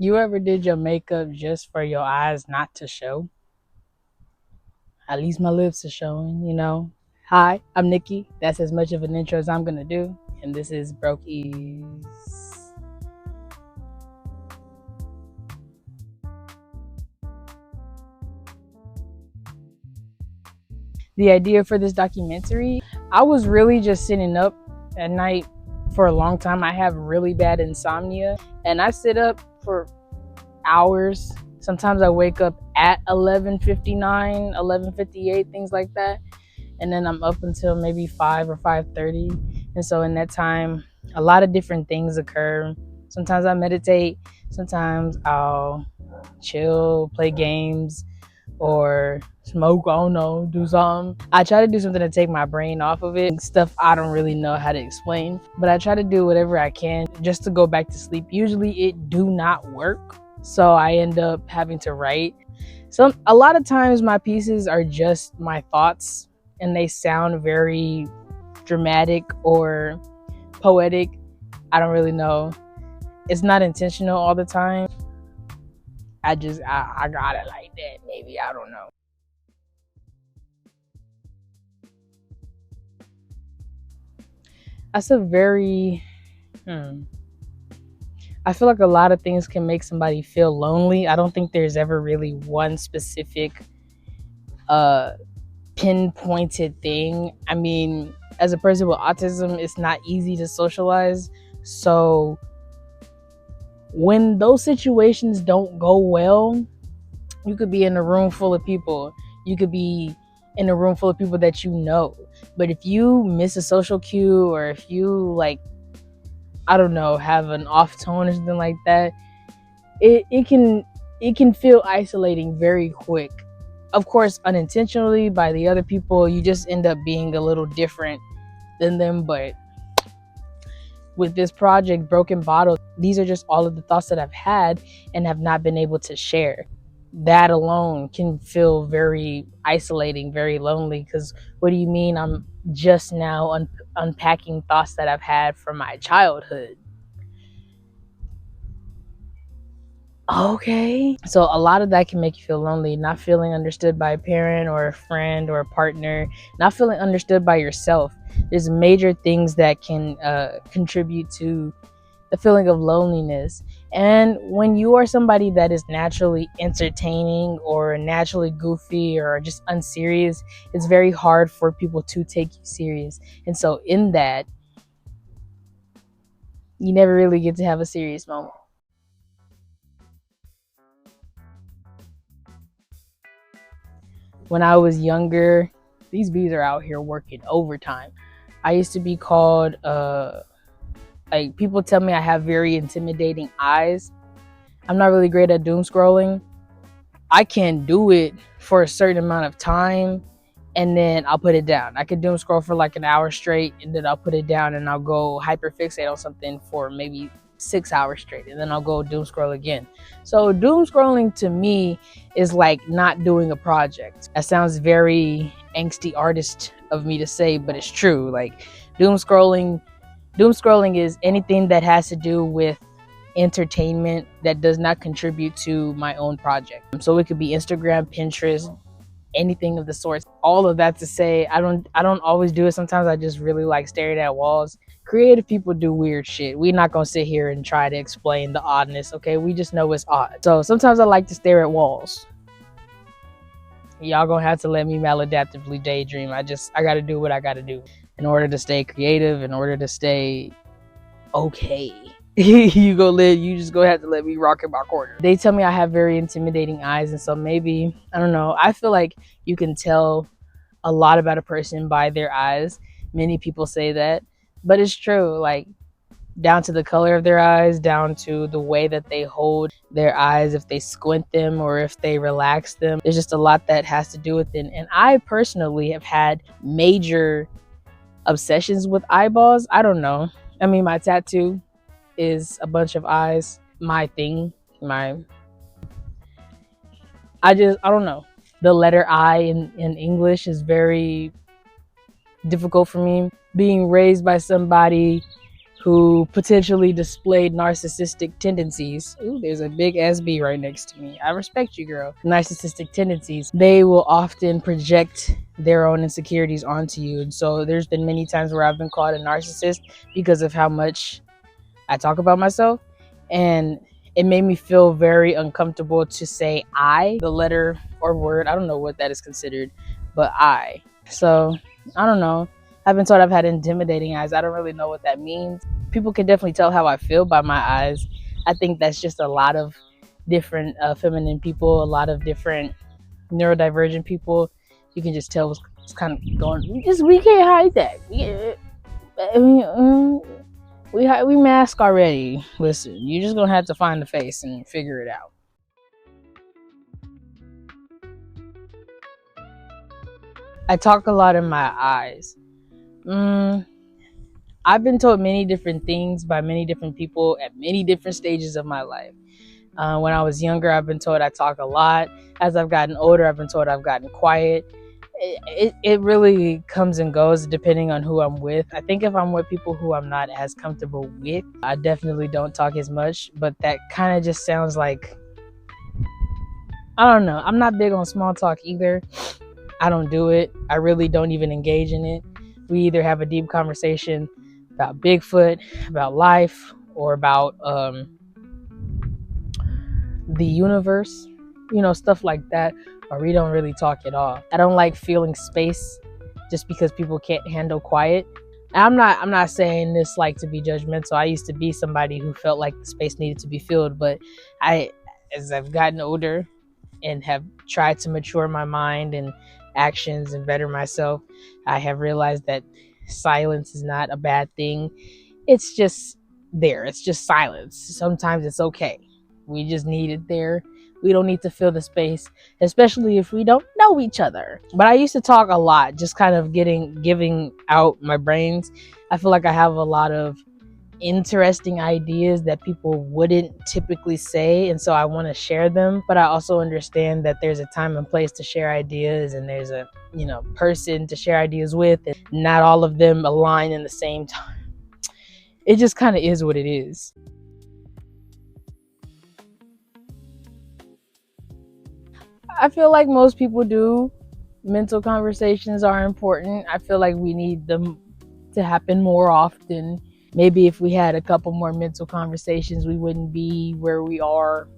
You ever did your makeup just for your eyes not to show? At least my lips are showing, you know. Hi, I'm Nikki. That's as much of an intro as I'm gonna do. And this is Broke Ease. The idea for this documentary, I was really just sitting up at night for a long time. I have really bad insomnia and I sit up for hours. Sometimes I wake up at 11:59, 11:58, things like that. And then I'm up until maybe 5 or 5:30. And so in that time, a lot of different things occur. Sometimes I meditate, sometimes I'll chill, play games, or smoke, I don't know, do something. I try to do something to take my brain off of it. Stuff I don't really know how to explain, but I try to do whatever I can just to go back to sleep. Usually it do not work, so I end up having to write. A lot of times my pieces are just my thoughts and they sound very dramatic or poetic. I don't really know. It's not intentional all the time. I got it like that. Maybe, I don't know. That's a very I feel like a lot of things can make somebody feel lonely. I don't think there's ever really one specific pinpointed thing. I mean, as a person with autism, it's not easy to socialize. So when those situations don't go well, you could be in a room full of people. You could be in a room full of people that you know. But if you miss a social cue, or if you, like, I don't know, have an off tone or something like that, it can feel isolating very quick. Of course, unintentionally by the other people, you just end up being a little different than them. But with this project, Broken Bottle, these are just all of the thoughts that I've had and have not been able to share. That alone can feel very isolating, very lonely. Because what do you mean I'm just now unpacking thoughts that I've had from my childhood? Okay. So a lot of that can make you feel lonely, not feeling understood by a parent or a friend or a partner, not feeling understood by yourself. There's major things that can contribute to the feeling of loneliness. And when you are somebody that is naturally entertaining or naturally goofy or just unserious, it's very hard for people to take you serious. And so in that, you never really get to have a serious moment. When I was younger, these bees are out here working overtime. I used to be called, like, people tell me I have very intimidating eyes. I'm not really great at doom scrolling. I can do it for a certain amount of time and then I'll put it down. I could doom scroll for like an hour straight and then I'll put it down and I'll go hyperfixate on something for maybe 6 hours straight and then I'll go doom scroll again. So doom scrolling to me is like not doing a project. That sounds very angsty artist of me to say, but it's true. Like doom scrolling is anything that has to do with entertainment that does not contribute to my own project. So it could be Instagram, Pinterest, anything of the sorts. All of that to say, I don't always do it. Sometimes I just really like staring at walls. Creative people do weird shit. We're not gonna sit here and try to explain the oddness, okay? We just know it's odd. So sometimes I like to stare at walls. Y'all gonna have to let me maladaptively daydream. I gotta do what I gotta do in order to stay creative, in order to stay okay. You just gonna have to let me rock in my corner. They tell me I have very intimidating eyes, and so maybe, I don't know, I feel like you can tell a lot about a person by their eyes. Many people say that, but it's true. Like, down to the color of their eyes, down to the way that they hold their eyes, if they squint them or if they relax them. There's just a lot that has to do with it. And I personally have had major obsessions with eyeballs. I don't know. I mean, my tattoo is a bunch of eyes. My thing, I don't know. The letter I in English is very difficult for me. Being raised by somebody who potentially displayed narcissistic tendencies. Ooh, there's a big SB right next to me. I respect you, girl. Narcissistic tendencies. They will often project their own insecurities onto you. And so there's been many times where I've been called a narcissist because of how much I talk about myself. And it made me feel very uncomfortable to say I, the letter or word. I don't know what that is considered, but I. So I don't know. I've been told I've had intimidating eyes. I don't really know what that means. People can definitely tell how I feel by my eyes. I think that's just a lot of different feminine people, a lot of different neurodivergent people. You can just tell what's kind of going. We can't hide that. We mask already. Listen, you're just gonna have to find the face and figure it out. I talk a lot in my eyes. I've been told many different things by many different people at many different stages of my life. When I was younger, I've been told I talk a lot. As I've gotten older, I've been told I've gotten quiet. It really comes and goes depending on who I'm with. I think if I'm with people who I'm not as comfortable with, I definitely don't talk as much. But that kind of just sounds like, I don't know. I'm not big on small talk either. I don't do it. I really don't even engage in it. We either have a deep conversation about Bigfoot, about life, or about the universe, stuff like that, or we don't really talk at all. I don't like feeling space just because people can't handle quiet. I'm not saying this like to be judgmental. I used to be somebody who felt like the space needed to be filled, but as I've gotten older and have tried to mature my mind and actions and better myself, I have realized that silence is not a bad thing. It's just there. It's just silence. Sometimes it's okay. We just need it there. We don't need to fill the space, especially if we don't know each other. But I used to talk a lot, just kind of giving out my brains. I feel like I have a lot of interesting ideas that people wouldn't typically say, and so I want to share them. But I also understand that there's a time and place to share ideas, and there's a person to share ideas with, and not all of them align in the same time. It just kind of is what it is. I feel like most people do. Mental conversations are important. I feel like we need them to happen more often. Maybe if we had a couple more mental conversations, we wouldn't be where we are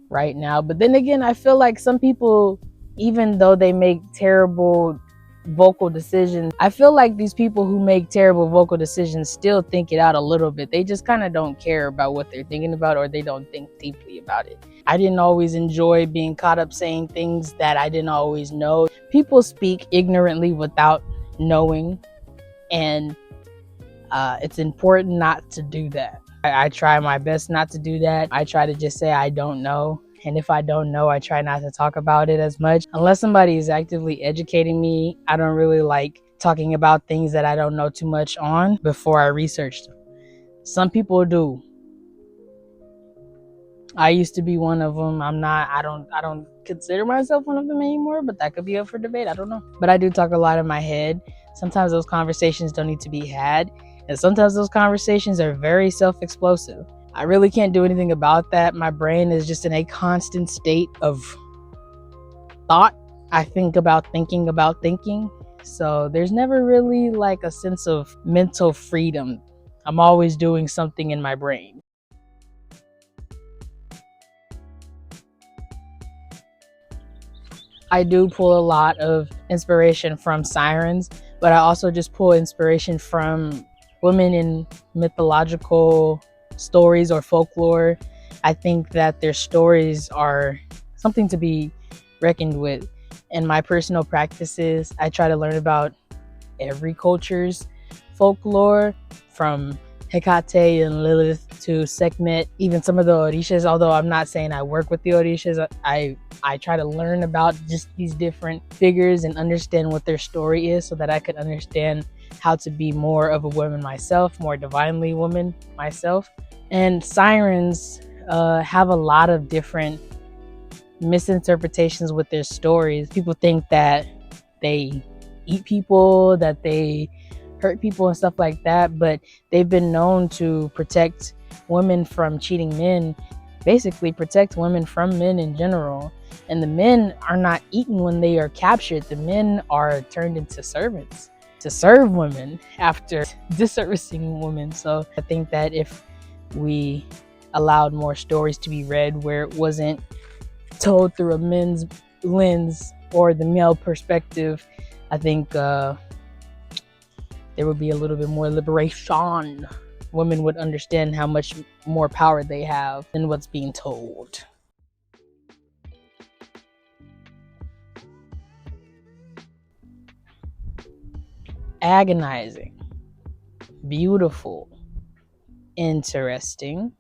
right now. But then again, I feel like some people, even though they make terrible vocal decisions, I feel like these people who make terrible vocal decisions still think it out a little bit. They just kind of don't care about what they're thinking about, or they don't think deeply about it. I didn't always enjoy being caught up saying things that I didn't always know. People speak ignorantly without knowing, and it's important not to do that. I try my best not to do that. I try to just say I don't know. And if I don't know, I try not to talk about it as much. Unless somebody is actively educating me, I don't really like talking about things that I don't know too much on before I research them. Some people do. I used to be one of them. I don't consider myself one of them anymore, but that could be up for debate. I don't know. But I do talk a lot in my head. Sometimes those conversations don't need to be had. And sometimes those conversations are very self-explosive. I really can't do anything about that. My brain is just in a constant state of thought. I think about thinking about thinking. So there's never really like a sense of mental freedom. I'm always doing something in my brain. I do pull a lot of inspiration from sirens, but I also just pull inspiration from women in mythological stories or folklore. I think that their stories are something to be reckoned with. In my personal practices, I try to learn about every culture's folklore, from Hecate and Lilith to Sekhmet, even some of the Orishas. Although I'm not saying I work with the Orishas, I try to learn about just these different figures and understand what their story is, so that I could understand how to be more of a woman myself, more divinely woman myself. And sirens have a lot of different misinterpretations with their stories. People think that they eat people, that they hurt people and stuff like that, but they've been known to protect women from cheating men, basically protect women from men in general. And the men are not eaten when they are captured. The men are turned into servants to serve women after disservicing women. So I think that if we allowed more stories to be read where it wasn't told through a men's lens or the male perspective, I think there would be a little bit more liberation. Women would understand how much more power they have than what's being told. Agonizing, beautiful, interesting.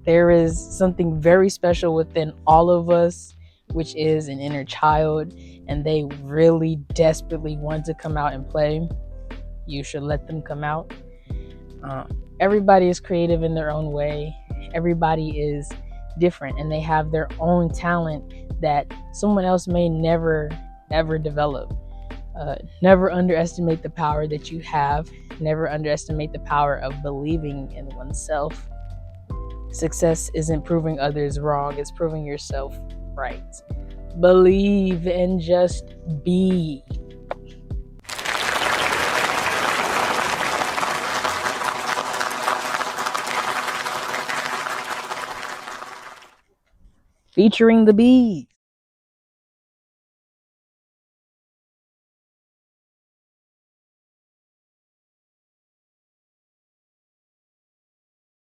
There is something very special within all of us, which is an inner child, and they really desperately want to come out and play. You should let them come out. Everybody is creative in their own way. Everybody is different, and they have their own talent that someone else may never, ever develop. Never underestimate the power that you have. Never underestimate the power of believing in oneself. Success isn't proving others wrong, it's proving yourself right. Believe and just be. Featuring the bees.